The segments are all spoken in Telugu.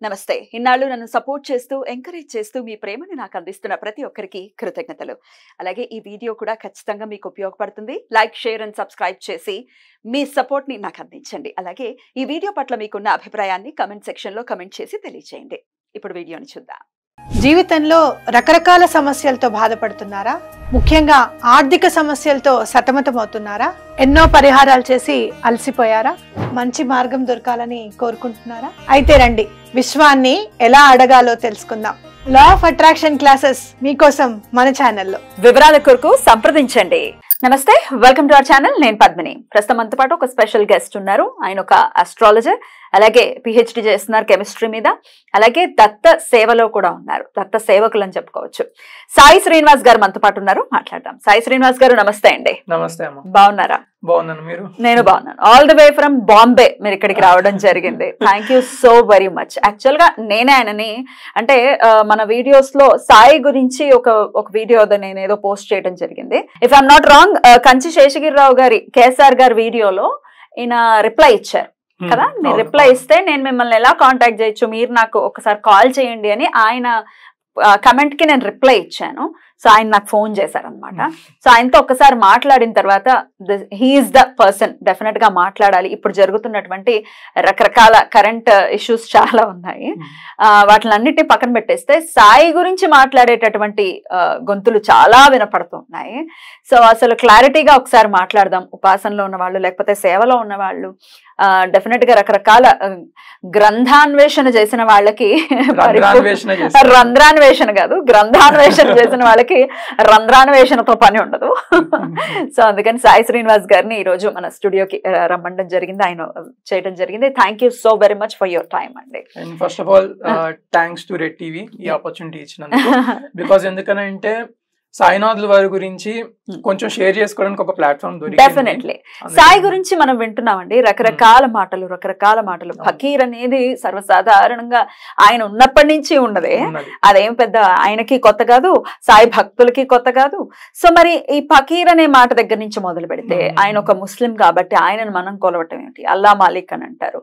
నమస్తే. ఇన్నాళ్ళు నన్ను సపోర్ట్ చేస్తూ, ఎంకరేజ్ చేస్తూ మీ ప్రేమని నాకు అందిస్తున్న ప్రతి ఒక్కరికి కృతజ్ఞతలు. అలాగే ఈ వీడియో కూడా ఖచ్చితంగా మీకు ఉపయోగపడుతుంది. లైక్, షేర్ అండ్ సబ్స్క్రైబ్ చేసి మీ సపోర్ట్‌ని నాకు అందించండి. అలాగే ఈ వీడియో పట్ల మీకున్న అభిప్రాయాన్ని కామెంట్ సెక్షన్‌లో కామెంట్ చేసి తెలియజేయండి. ఇప్పుడు వీడియోని చూద్దాం. జీవితంలో రకరకాల సమస్యలతో బాధపడుతున్నారా? ముఖ్యంగా ఆర్థిక సమస్యలతో సతమతమవుతున్నారా? ఎన్నో పరిహారాలు చేసి అలసిపోయారా? మంచి మార్గం దొరకాలని కోరుకుంటున్నారా? అయితే రండి, విశ్వాన్ని ఎలా అడగాలో తెలుసుకుందాం. లా ఆఫ్ అట్రాక్షన్ క్లాసెస్ మీకోసం మన ఛానల్లో. వివరాల కొరకు సంప్రదించండి. నమస్తే, వెల్కమ్ టు అవర్ ఛానల్. నేను పద్మిని. ప్రస్తుతం మనతో పాటు ఒక స్పెషల్ గెస్ట్ ఉన్నారు. ఆయన ఒక ఆస్ట్రాలజర్, అలాగే పిహెచ్డి చేస్తున్నారు కెమిస్ట్రీ మీద, అలాగే దత్త సేవలో కూడా ఉన్నారు. దత్త సేవకులు అని చెప్పుకోవచ్చు. సాయి శ్రీనివాస్ గారు మనతో పాటు ఉన్నారు, మాట్లాడదాం. సాయి శ్రీనివాస్ గారు నమస్తే అండి. నమస్తే అమ్మ. బాగున్నారా? బాగున్నాను, మీరు? నేను బాగున్నాను. All the way from Bombay మీరు ఇక్కడికి రావడం జరిగింది. Thank you so very much. Actual గా నేనే ఆయనని అంటే మన వీడియోస్ లో సాయి గురించి ఒక వీడియో నేను ఏదో పోస్ట్ చేయడం జరిగింది. If I'm not wrong, Kanchi Seshagirirao గారి కేఎస్ఆర్ గారి వీడియోలో ఈయన రిప్లై ఇచ్చారు కదా. మీరు రిప్లై ఇస్తే నేను మిమ్మల్ని ఎలా కాంటాక్ట్ చేయొచ్చు, మీరు నాకు ఒకసారి కాల్ చేయండి అని ఆయన కమెంట్ కి నేను రిప్లై ఇచ్చాను. సో ఆయన నాకు ఫోన్ చేశారనమాట. సో ఆయనతో ఒక్కసారి మాట్లాడిన తర్వాత హీఈస్ ద పర్సన్, డెఫినెట్ గా మాట్లాడాలి. ఇప్పుడు జరుగుతున్నటువంటి రకరకాల కరెంట్ ఇష్యూస్ చాలా ఉన్నాయి, వాటిని అన్నిటిని పక్కన పెట్టేస్తే సాయి గురించి మాట్లాడేటటువంటి గొంతులు చాలా వినపడుతున్నాయి. సో అసలు క్లారిటీగా ఒకసారి మాట్లాడదాం. ఉపాసనలో ఉన్న వాళ్ళు, లేకపోతే సేవలో ఉన్న వాళ్ళు, డెఫినెట్ గా రకరకాల గ్రంథాన్వేషణ చేసిన వాళ్ళకి, రంధ్రాన్వేషణ కాదు గ్రంథాన్వేషణ చేసిన వాళ్ళకి రంధ్రాన్వేషణతో పని ఉండదు. సో అందుకని సాయి శ్రీనివాస్ గారిని ఈ రోజు మన స్టూడియోకి రమ్మడం జరిగింది, ఆయన చేయడం జరిగింది. Thank you so very much for your time అండి. First of all thanks to Red TV ఈ ఆపర్చునిటీ ఇచ్చినందుకు. బికాస్ ఎందుకనంటే సాయినాథుల వారి గురించి కొంచెం షేర్ చేసుకోవడానికి ఒక ప్లాట్ఫామ్ దొరికింది. డెఫినెట్లీ సాయి గురించి మనం వింటున్నామండి, రకరకాల మాటలు. ఫకీర్ అనేది సర్వసాధారణంగా ఆయన ఉన్నప్పటి నుంచి ఉన్నదే, అదేం పెద్ద ఆయనకి కొత్త కాదు, సాయి భక్తులకి కొత్త కాదు. సో మరి ఈ ఫకీర్ అనే మాట దగ్గర నుంచి మొదలు పెడితే, ఆయన ఒక ముస్లిం కాబట్టి ఆయనను మనం కొలవటం ఏంటి, అల్లా మాలిక్ అని అంటారు,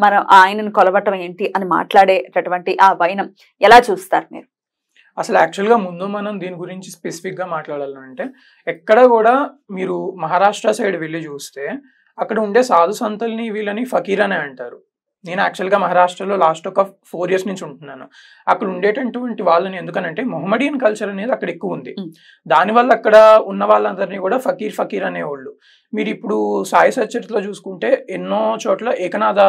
మనం ఆయనను కొలవటం ఏంటి అని మాట్లాడేటటువంటి ఆ వైనం ఎలా చూస్తారు మీరు? అసలు యాక్చువల్గా ముందు మనం దీని గురించి స్పెసిఫిక్గా మాట్లాడాలంటే, ఎక్కడ కూడా మీరు మహారాష్ట్ర సైడ్ వెళ్ళి చూస్తే అక్కడ ఉండే సాధు సంతుల్ని వీళ్ళని ఫకీర్ అనే అంటారు. నేను యాక్చువల్గా మహారాష్ట్రలో లాస్ట్ ఒక 4 years నుంచి ఉంటున్నాను. అక్కడ ఉండేటటువంటి వాళ్ళని ఎందుకనంటే మొహమ్మడియన్ కల్చర్ అనేది అక్కడ ఎక్కువ ఉంది. దానివల్ల అక్కడ ఉన్న వాళ్ళందరినీ కూడా ఫకీర్ అనేవాళ్ళు. మీరు ఇప్పుడు సాయి సచరిత్రలో చూసుకుంటే ఎన్నో చోట్ల ఏకనాథ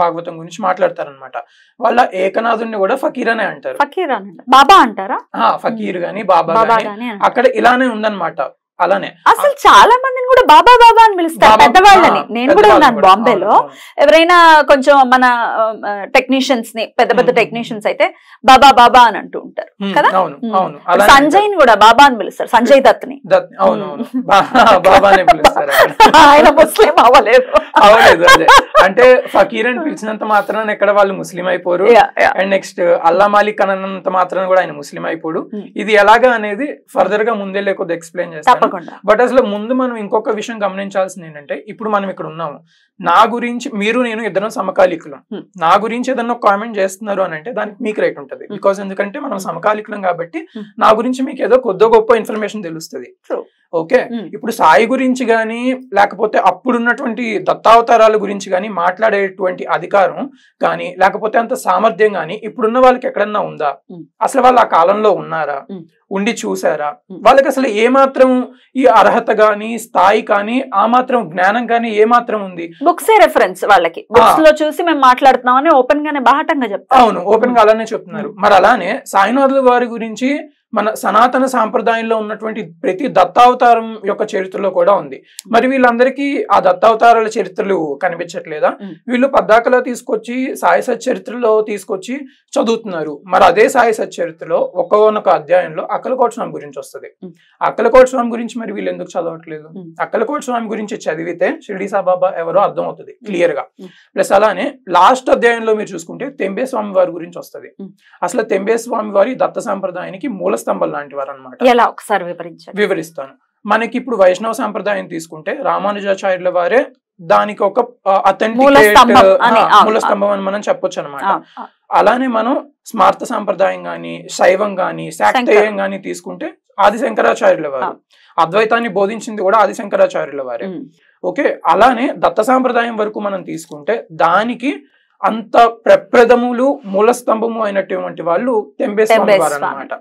భాగవతం గురించి మాట్లాడతారనమాట. వాళ్ళ ఏకనాథుని కూడా ఫకీర్ అనే అంటారు. ఫకీర్ బాబా అంటారా? ఫకీర్ గాని బాబా గాని అక్కడ ఇలానే ఉందన్నమాట. అలానే అసలు చాలా మందిని కూడా బాబా అని పిలుస్తారు, పెద్దవాళ్ళని. నేను కూడా ఉన్నాను బాంబేలో. ఎవరైనా కొంచెం మన టెక్నీషియన్స్ ని, పెద్ద టెక్నీషియన్స్ అయితే బాబా అని అంటూ ఉంటారు కదా. సంజయ్ ని కూడా బాబా అని పిలుస్తారు, సంజయ్ దత్ ని. ఆయన ముస్లిం అవ్వలేదు. అంటే ఫకీర్ అని పిలిచినంత మాత్రాన ఎక్కడ వాళ్ళు ముస్లిం అయిపోరు, అండ్ నెక్స్ట్ అల్లా మాలిక్ అన్నంత మాత్రాన కూడా ఆయన ముస్లిం అయిపోడు. ఇది ఎలాగా అనేది ఫర్దర్ గా ముందే లేకపోతే ఎక్స్ప్లెయిన్ చేస్తాను. బట్ అసలు ముందు మనం ఇంకొక విషయం గమనించాల్సింది ఏంటంటే, ఇప్పుడు మనం ఇక్కడ ఉన్నాము, నా గురించి మీరు నేను ఇద్దరం సమకాలీకులం. నా గురించి ఏదన్నా కామెంట్ చేస్తున్నారు అని అంటే దానికి మీకు రైట్ ఉంటుంది. బికాస్ ఎందుకంటే మనం సమకాలీకులం కాబట్టి నా గురించి మీకు ఏదో కొద్ది గొప్ప ఇన్ఫర్మేషన్ తెలుస్తుంది. ఓకే, ఇప్పుడు సాయి గురించి గానీ లేకపోతే అప్పుడున్నటువంటి దత్తావతారాల గురించి గానీ మాట్లాడేటువంటి అధికారం కానీ లేకపోతే అంత సామర్థ్యం గానీ ఇప్పుడున్న వాళ్ళకి ఎక్కడన్నా ఉందా? అసలు వాళ్ళు ఆ కాలంలో ఉన్నారా? ఉండి చూసారా? వాళ్ళకి అసలు ఏమాత్రం ఈ అర్హత గానీ స్థాయి కానీ ఆ మాత్రం జ్ఞానం కానీ ఏమాత్రం ఉంది? బుక్స్ రెఫరెన్స్ వాళ్ళకి, బుక్స్ లో చూసి మేము మాట్లాడుతున్నామని ఓపెన్ గానే బాహటంగా చెప్తారు. అవును, ఓపెన్ గా అలానే చెప్తున్నారు. మరి అలానే సాయినాథుల వారి గురించి మన సనాతన సాంప్రదాయంలో ఉన్నటువంటి ప్రతి దత్తావతారం యొక్క చరిత్రలో కూడా ఉంది. మరి వీళ్ళందరికీ ఆ దత్తావతారాల చరిత్రలు కనిపించట్లేదా? వీళ్ళు పద్దాకలా తీసుకొచ్చి సాయి సచ్చరిత్రలో తీసుకొచ్చి చదువుతున్నారు. మరి అదే సాయి సచ్చరిత్రలో ఒక్కొక్క అధ్యాయంలో అక్కలకోట స్వామి గురించి వస్తుంది. అక్కలకోట స్వామి గురించి మరి వీళ్ళు ఎందుకు చదవట్లేదు? అక్కలకోట స్వామి గురించి చదివితే షిరిడి సాయిబాబా ఎవరో అర్థం అవుతుంది క్లియర్ గా. ప్లస్ అలానే లాస్ట్ అధ్యాయంలో మీరు చూసుకుంటే తెంబే స్వామి వారి గురించి వస్తుంది. అసలు తెంబే స్వామి వారి దత్త సాంప్రదాయానికి మూల స్తంభం లాంటి వారు అనమాట. ఎలా ఒకసారి వివరిస్తాను. మనకి ఇప్పుడు వైష్ణవ సాంప్రదాయం తీసుకుంటే రామానుజాచార్యుల వారే దానికి ఒక మూల స్తంభం అని మనం చెప్పొచ్చు అనమాట. అలానే మనం స్మార్త సాంప్రదాయం గాని, శైవం గాని, శాక్తేయం గాని తీసుకుంటే ఆది శంకరాచార్యుల వారు, అద్వైతాన్ని బోధించింది కూడా ఆది శంకరాచార్యుల వారే. ఓకే, అలానే దత్త సాంప్రదాయం వరకు మనం తీసుకుంటే దానికి అంత ప్రప్రథములు మూల స్తంభము అయినటువంటి వాళ్ళు తెంబేస్వామి వారు అన్నమాట.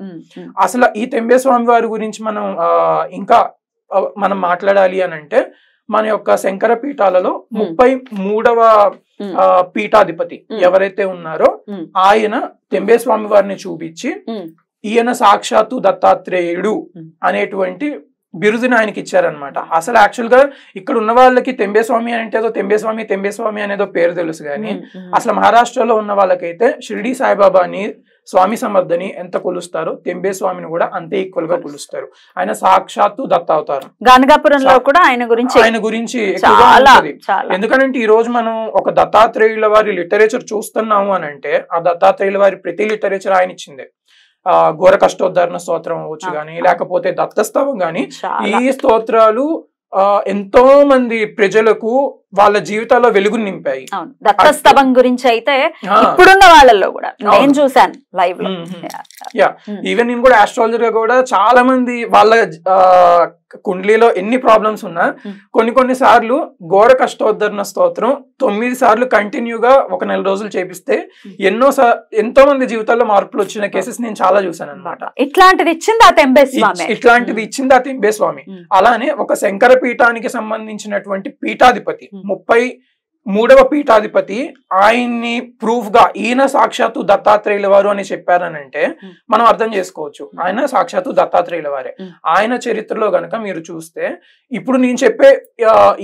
అసలు ఈ తెంబేస్వామి వారి గురించి మనం ఇంకా మనం మాట్లాడాలి అని అంటే మన యొక్క శంకర పీఠాలలో 33వ పీఠాధిపతి ఎవరైతే ఉన్నారో ఆయన తెంబేస్వామి వారిని చూపించి ఈయన సాక్షాత్తు దత్తాత్రేయుడు అనేటువంటి బిరుదుని ఆయనకి ఇచ్చారనమాట. అసలు యాక్చువల్ గా ఇక్కడ ఉన్న వాళ్ళకి తెంబేస్వామి అంటే ఏదో తెంబేస్వామి అనేదో పేరు తెలుసు కానీ అసలు మహారాష్ట్రలో ఉన్న వాళ్ళకైతే షిరిడి సాయిబాబాని, స్వామి సమర్థని ఎంత కొలుస్తారో తెంబేస్వామిని కూడా అంతే ఈక్వల్ గా కొలుస్తారు. ఆయన సాక్షాత్తు దత్తావతారం. గానగాపురంలో కూడా ఆయన గురించి ఎక్కువగా ఉంటుంది. ఎందుకంటే ఈ రోజు మనం ఒక దత్తాత్రేయుల వారి లిటరేచర్ చూస్తున్నాము అని అంటే ఆ దత్తాత్రేయుల వారి ప్రతి లిటరేచర్ ఆయన ఇచ్చిందే. ఘోర కష్టోద్ధరణ స్తోత్రం అవ్వచ్చు గాని, లేకపోతే దత్తస్తవం గాని, ఈ స్తోత్రాలు ఎంతో మంది ప్రజలకు వాళ్ళ జీవితాల్లో వెలుగుని నింపాయి. దత్తస్తవం గురించి అయితే ఇప్పుడున్న వాళ్ళల్లో కూడా నేను చూసాను లైవ్ లో. ఈవెన్ నేను కూడా ఆస్ట్రాలజర్ గా కూడా చాలా మంది వాళ్ళ కుండ్లీలో ఎన్ని ప్రాబ్లమ్స్ ఉన్నా కొన్ని సార్లు ఘోర కష్టోద్ధరణ స్తోత్రం 9 సార్లు కంటిన్యూగా ఒక 4 రోజులు చేపిస్తే ఎంతో మంది జీవితాల్లో మార్పులు వచ్చిన కేసెస్ నేను చాలా చూసాను అనమాట. ఇట్లాంటిది ఇచ్చింది ఆ తెంబేస్వామి. అలానే ఒక శంకర పీఠానికి సంబంధించినటువంటి పీఠాధిపతి 33వ పీఠాధిపతి ఆయన్ని ప్రూఫ్ గా ఈయన సాక్షాత్తు దత్తాత్రేయుల వారు అని చెప్పారనంటే మనం అర్థం చేసుకోవచ్చు ఆయన సాక్షాత్తు దత్తాత్రేయుల వారే. ఆయన చరిత్రలో గనక మీరు చూస్తే ఇప్పుడు నేను చెప్పే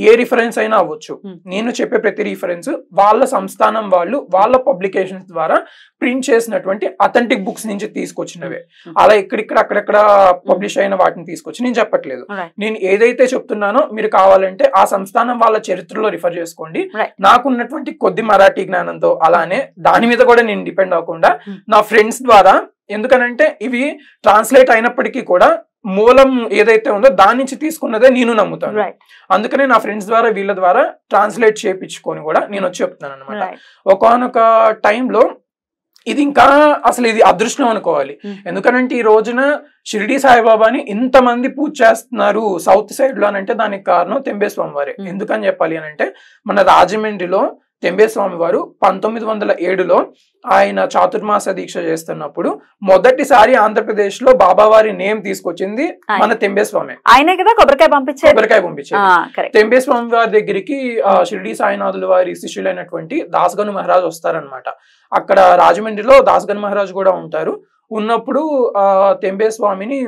ఏ రిఫరెన్స్ అయినా అవ్వచ్చు, నేను చెప్పే ప్రతి రిఫరెన్స్ వాళ్ళ సంస్థానం వాళ్ళు వాళ్ళ పబ్లికేషన్స్ ద్వారా ప్రింట్ చేసినటువంటి అథెంటిక్ బుక్స్ నుంచి తీసుకొచ్చినవే. అలా ఇక్కడిక్కడ అక్కడక్కడ పబ్లిష్ అయిన వాటిని తీసుకొచ్చి నేను చెప్పట్లేదు. నేను ఏదైతే చెప్తున్నానో మీరు కావాలంటే ఆ సంస్థానం వాళ్ళ చరిత్రలో రిఫర్ చేసుకోండి. నాకున్నటువంటి కొద్ది మరాఠీ జ్ఞానంతో అలానే దాని మీద కూడా నేను డిపెండ్ అవ్వకుండా నా ఫ్రెండ్స్ ద్వారా, ఎందుకనంటే ఇవి ట్రాన్స్లేట్ అయినప్పటికీ కూడా మూలం ఏదైతే ఉందో దాని నుంచి తీసుకున్నదే నేను నమ్ముతాను. అందుకనే నా ఫ్రెండ్స్ ద్వారా వీళ్ళ ద్వారా ట్రాన్స్లేట్ చేయించుకొని కూడా నేను వచ్చి చెప్తున్నాను అనమాట. ఒకానొక టైంలో ఇది ఇంకా అసలు ఇది అదృష్టం అనుకోవాలి. ఎందుకనంటే ఈ రోజున షిరిడి సాయిబాబాని ఇంతమంది పూజ చేస్తున్నారు సౌత్ సైడ్ లో అని అంటే దానికి కారణం తెంబేస్వామి వారే. ఎందుకని చెప్పాలి అని అంటే మన రాజమండ్రిలో తెంబేస్వామి వారు 1907లో ఆయన చాతుర్మాస దీక్ష చేస్తున్నప్పుడు మొదటిసారి ఆంధ్రప్రదేశ్ లో బాబావారి నేమ్ తీసుకొచ్చింది మన తెంబేస్వామి. ఆయనే కదా కొబ్బరికాయ పంపించారు. తెంబేస్వామి వారి దగ్గరికి షిరిడి సాయినాథుల వారి శిష్యులైనటువంటి దాస్గను మహారాజ్ వస్తారనమాట. అక్కడ రాజమండ్రిలో దాస్గన్ మహారాజ్ కూడా ఉంటారు. ఉన్నప్పుడు తెంబేస్వామిని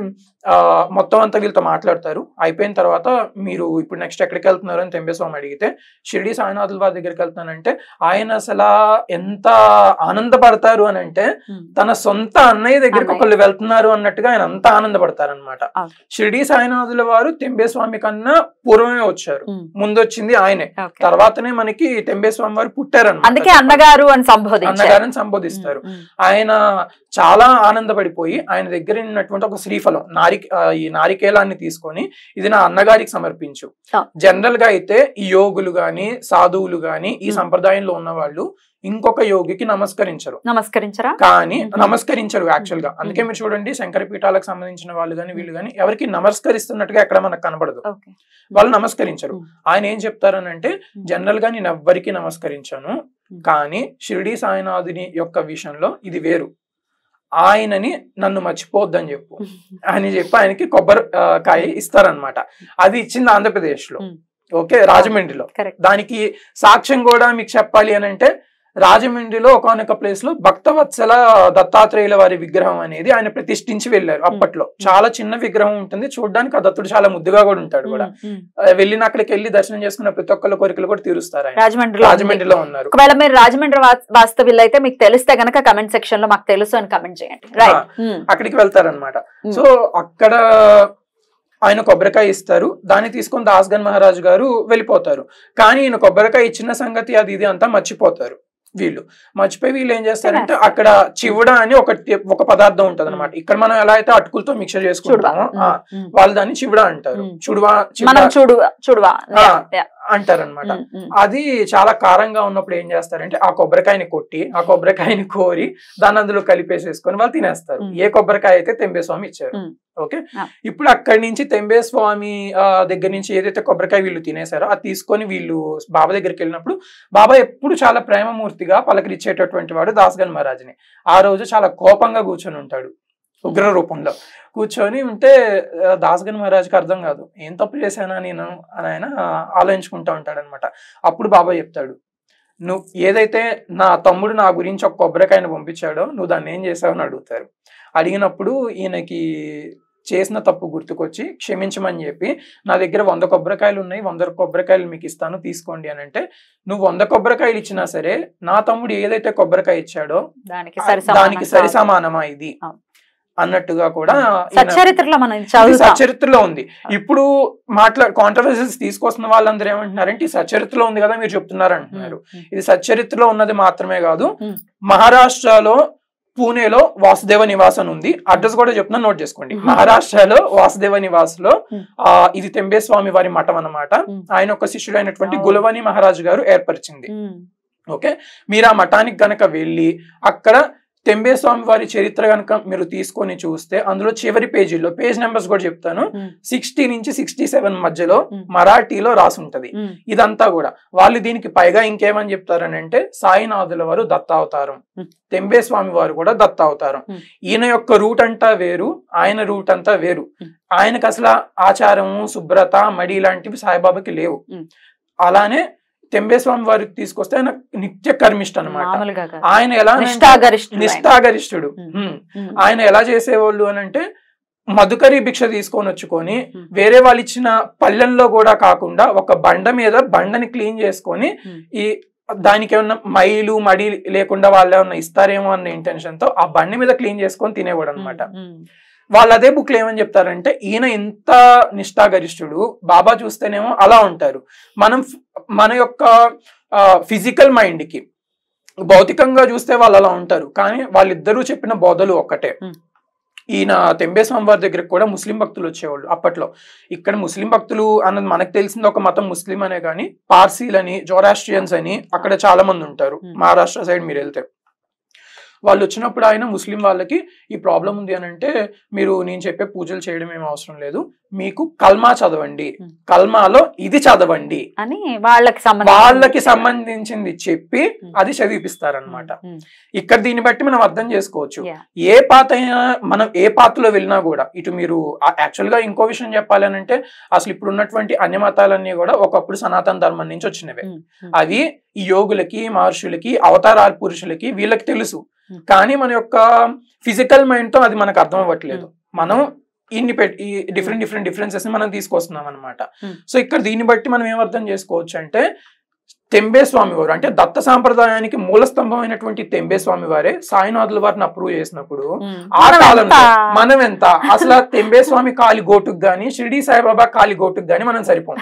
మొత్తం అంతా వీళ్ళతో మాట్లాడతారు. అయిపోయిన తర్వాత మీరు ఇప్పుడు నెక్స్ట్ ఎక్కడికి వెళ్తున్నారు అని తెంబేస్వామి అడిగితే షిరిడి సాయినాథుల వారి దగ్గరికి వెళ్తానంటే ఆయన అసలు ఎంత ఆనందపడతారు అని అంటే తన సొంత అన్నయ్య దగ్గరికి ఒకళ్ళు వెళ్తున్నారు అన్నట్టుగా ఆయన అంత ఆనందపడతారు అనమాట. షిరిడి సాయినాథుల వారు తెంబేస్వామి కన్నా పూర్వమే వచ్చారు, ముందు వచ్చింది ఆయనే. తర్వాతనే మనకి తెంబేస్వామి వారు పుట్టారన్నమాట. అందుకే అన్నగారు అని సంబోధిస్తారు. ఆయన చాలా ఆనందపడిపోయి ఆయన దగ్గర ఉన్నటువంటి ఒక శ్రీఫలం ఈ నారికేలాన్ని తీసుకొని ఇది నా అన్నగారికి సమర్పించు. జనరల్ గా అయితే ఈ యోగులు గాని సాధువులు గాని ఈ సంప్రదాయంలో ఉన్న వాళ్ళు ఇంకొక యోగికి నమస్కరించరు యాక్చువల్ గా. అందుకే మీరు చూడండి శంకర పీఠాలకు సంబంధించిన వాళ్ళు గాని వీళ్ళు గాని ఎవరికి నమస్కరిస్తున్నట్టుగా ఎక్కడ మనకు కనబడదు. వాళ్ళు నమస్కరించరు. ఆయన ఏం చెప్తారనంటే జనరల్ గా నేను ఎవ్వరికి నమస్కరించాను, కానీ షిరిడి సాయినాథుని యొక్క విషయంలో ఇది వేరు. ఆయనని నన్ను మర్చిపోవద్దని చెప్పు అని చెప్పి ఆయనకి కొబ్బరికాయ ఇస్తారనమాట. అది ఇచ్చింది ఆంధ్రప్రదేశ్ లో, ఓకే, రాజమండ్రిలో. దానికి సాక్ష్యం కూడా మీకు చెప్పాలి అని అంటే రాజమండ్రిలో ఒకనొక ప్లేస్ లో భక్తవత్సల దత్తాత్రేయుల వారి విగ్రహం అనేది ఆయన ప్రతిష్ఠించి వెళ్లారు. అప్పట్లో చాలా చిన్న విగ్రహం ఉంటుంది, చూడడానికి ఆ దత్తుడు చాలా ముద్దుగా కూడా ఉంటాడు కూడా. వెళ్ళిన అక్కడికి వెళ్ళి దర్శనం చేసుకున్న ప్రతి ఒక్కళ్ళ కోరికలు కూడా తీరుస్తారు. రాజమండ్రిలో ఉన్నారు. ఒకవేళ మీరు రాజమండ్రి వాస్తవ్యులు అయితే మీకు తెలిస్తే గనక కమెంట్ సెక్షన్ లో మాకు తెలుసు అని కమెంట్ చేయండి. అక్కడికి వెళ్తారనమాట. సో అక్కడ ఆయన కొబ్బరికాయ ఇస్తారు. దాన్ని తీసుకొని దాస్గన్ మహారాజు గారు వెళ్ళిపోతారు. కానీ ఈయన కొబ్బరికాయ ఇచ్చిన సంగతి అది ఇది అంతా మర్చిపోతారు. మర్చిపోయి వీళ్ళు ఏం చేస్తారంటే అక్కడ చివుడ అని ఒక పదార్థం ఉంటది అనమాట. ఇక్కడ మనం ఎలా అయితే అటుకులతో మిక్చర్ చేసుకుంటామో వాళ్ళు దాన్ని చివుడ అంటారు. అంటారనమాట. అది చాలా కారంగా ఉన్నప్పుడు ఏం చేస్తారంటే ఆ కొబ్బరికాయని కొట్టి ఆ కొబ్బరికాయని కోరి దాన్ని అందులో కలిపేసేసుకొని వాళ్ళు తినేస్తారు. ఏ కొబ్బరికాయ అయితే తెంబేస్వామి ఇచ్చారు. ఓకే, ఇప్పుడు అక్కడి నుంచి తెంబేస్వామి దగ్గర నుంచి ఏదైతే కొబ్బరికాయ వీళ్ళు తినేసారో అది తీసుకొని వీళ్ళు బాబా దగ్గరికి వెళ్ళినప్పుడు బాబా ఎప్పుడు చాలా ప్రేమమూర్తిగా పలకరించేటటువంటి వాడు దాస్గన్ మహారాజ్ని. ఆ రోజు చాలా కోపంగా కూర్చొని ఉంటాడు ఉగ్ర రూపంలో. కూర్చొని ఉంటే దాస్గన్ మహారాజ్కి అర్థం కాదు ఏం తప్పు చేశానా నేను అని ఆయన ఆలోచించుకుంటా ఉంటాడు అనమాట. అప్పుడు బాబా చెప్తాడు, నువ్వు ఏదైతే నా తమ్ముడు నా గురించి ఒక కొబ్బరికాయను పంపించాడో నువ్వు దాన్ని ఏం చేసావు అని అడుగుతారు. అడిగినప్పుడు ఈయనకి చేసిన తప్పు గుర్తుకొచ్చి క్షమించమని చెప్పి నా దగ్గర 100 కొబ్బరికాయలు ఉన్నాయి, 100 కొబ్బరికాయలు మీకు ఇస్తాను తీసుకోండి అని అంటే, నువ్వు 100 కొబ్బరికాయలు ఇచ్చినా సరే నా తమ్ముడు ఏదైతే కొబ్బరికాయ ఇచ్చాడో దానికి సరి సమానమా ఇది అన్నట్టుగా కూడా సచరిత్రలో ఉంది. ఇప్పుడు కాంట్రవర్సీస్ తీసుకొస్తున్న వాళ్ళందరూ ఏమంటున్నారంటే ఈ సచరిత్రలో ఉంది కదా మీరు చెప్తున్నారు అంటున్నారు. ఇది సచరిత్రలో ఉన్నది మాత్రమే కాదు, మహారాష్ట్రలో పూణేలో వాసుదేవ నివాస్ అని ఉంది, అడ్రస్ కూడా చెప్తున్నా నోట్ చేసుకోండి. మహారాష్ట్రలో వాసుదేవ నివాస్ లో ఇది తెంబేస్వామి వారి మఠం అన్నమాట. ఆయన ఒక శిష్యుడు అయినటువంటి గులవాని మహారాజు గారు ఏర్పరిచింది. ఓకే, మీరు ఆ మఠానికి గనక వెళ్ళి అక్కడ తెంబేస్వామి వారి చరిత్ర కనుక మీరు తీసుకొని చూస్తే అందులో చివరి పేజీలో పేజ్ నెంబర్స్ కూడా చెప్తాను, 60 నుంచి 67 మధ్యలో మరాఠీలో రాసి ఉంటది. ఇదంతా కూడా వాళ్ళు దీనికి పైగా ఇంకేమని చెప్తారని అంటే సాయినాథుల వారు దత్తావతారం, తెంబేస్వామి వారు కూడా దత్తావతారం. ఈయన యొక్క రూట్ అంతా వేరు, ఆయన రూట్ అంతా వేరు. ఆయనకు అసలు ఆచారము శుభ్రత మడి ఇలాంటివి సాయిబాబాకి లేవు. అలానే తెంబేస్వామి వారికి తీసుకొస్తే ఆయన నిత్య కర్మిష్ట అనమాట. ఆయన ఎలా నిష్ఠాగరిష్ఠుడు. ఆయన ఎలా చేసేవాళ్ళు అని అంటే మధుకరి భిక్ష తీసుకొని వచ్చుకొని వేరే వాళ్ళు ఇచ్చిన పళ్ళెంలో కూడా కాకుండా ఒక బండ మీద బండని క్లీన్ చేసుకొని ఈ దానికి ఏమన్నా మైలు మడి లేకుండా వాళ్ళు ఏమన్నా ఇస్తారేమో అన్న ఇంటెన్షన్ తో ఆ బండి మీద క్లీన్ చేసుకొని తినేవాడు అనమాట. వాళ్ళు అదే బుక్ లో ఏమని చెప్తారంటే ఈయన ఎంత నిష్ఠాగరిష్ఠుడు, బాబా చూస్తేనేమో అలా ఉంటారు. మన యొక్క ఫిజికల్ మైండ్ కి భౌతికంగా చూస్తే వాళ్ళు అలా ఉంటారు, కానీ వాళ్ళిద్దరూ చెప్పిన బోధలు ఒక్కటే. ఈయన తెంబేస్వామి వారి దగ్గరకు కూడా ముస్లిం భక్తులు వచ్చేవాళ్ళు అప్పట్లో. ఇక్కడ ముస్లిం భక్తులు అన్నది మనకు తెలిసింది ఒక మతం ముస్లిం అనే, కానీ పార్సీలని జోరాస్ట్రియన్స్ అని అక్కడ చాలా మంది ఉంటారు. మహారాష్ట్ర సైడ్ మీరు వెళ్తే వాళ్ళు వచ్చినప్పుడు ఆయన ముస్లిం వాళ్ళకి ఈ ప్రాబ్లం ఉంది అని అంటే మీరు నేను చెప్పే పూజలు చేయడం ఏం అవసరం లేదు, మీకు కల్మా చదవండి, కల్మాలో ఇది చదవండి అని వాళ్ళకి సంబంధించింది చెప్పి అది చదివిపిస్తారనమాట. ఇక్కడ దీన్ని బట్టి మనం అర్థం చేసుకోవచ్చు ఏ పాత అయినా మనం ఏ పాత్రలో వెళ్ళినా కూడా ఇటు మీరు యాక్చువల్ గా ఇంకో విషయం చెప్పాలి అని అంటే అసలు ఇప్పుడు ఉన్నటువంటి అన్య మతాలన్నీ కూడా ఒకప్పుడు సనాతన ధర్మం నుంచి వచ్చినవే. అవి ఈ యోగులకి మహర్షులకి అవతారాల పురుషులకి వీళ్ళకి తెలుసు, కానీ మన యొక్క ఫిజికల్ మైండ్ తో అది మనకు అర్థం అవ్వట్లేదు. మనం ఇన్ని డిఫరెన్సెస్ ని మనం తీసుకొస్తున్నాం అనమాట. సో ఇక్కడ దీన్ని బట్టి మనం ఏమర్థం చేసుకోవచ్చు అంటే తెంబేస్వామి వారు అంటే దత్త సాంప్రదాయానికి మూల స్తంభం అయినటువంటి తెంబేస్వామి వారే సాయినాథుల వారిని అప్రూవ్ చేసినప్పుడు ఆ కాలంలో మనం ఎంత అసలు తెంబేస్వామి కాలి గోటుకు గాని షిరిడి సాయిబాబా కాలి గోటుకు గాని మనం సరిపోం.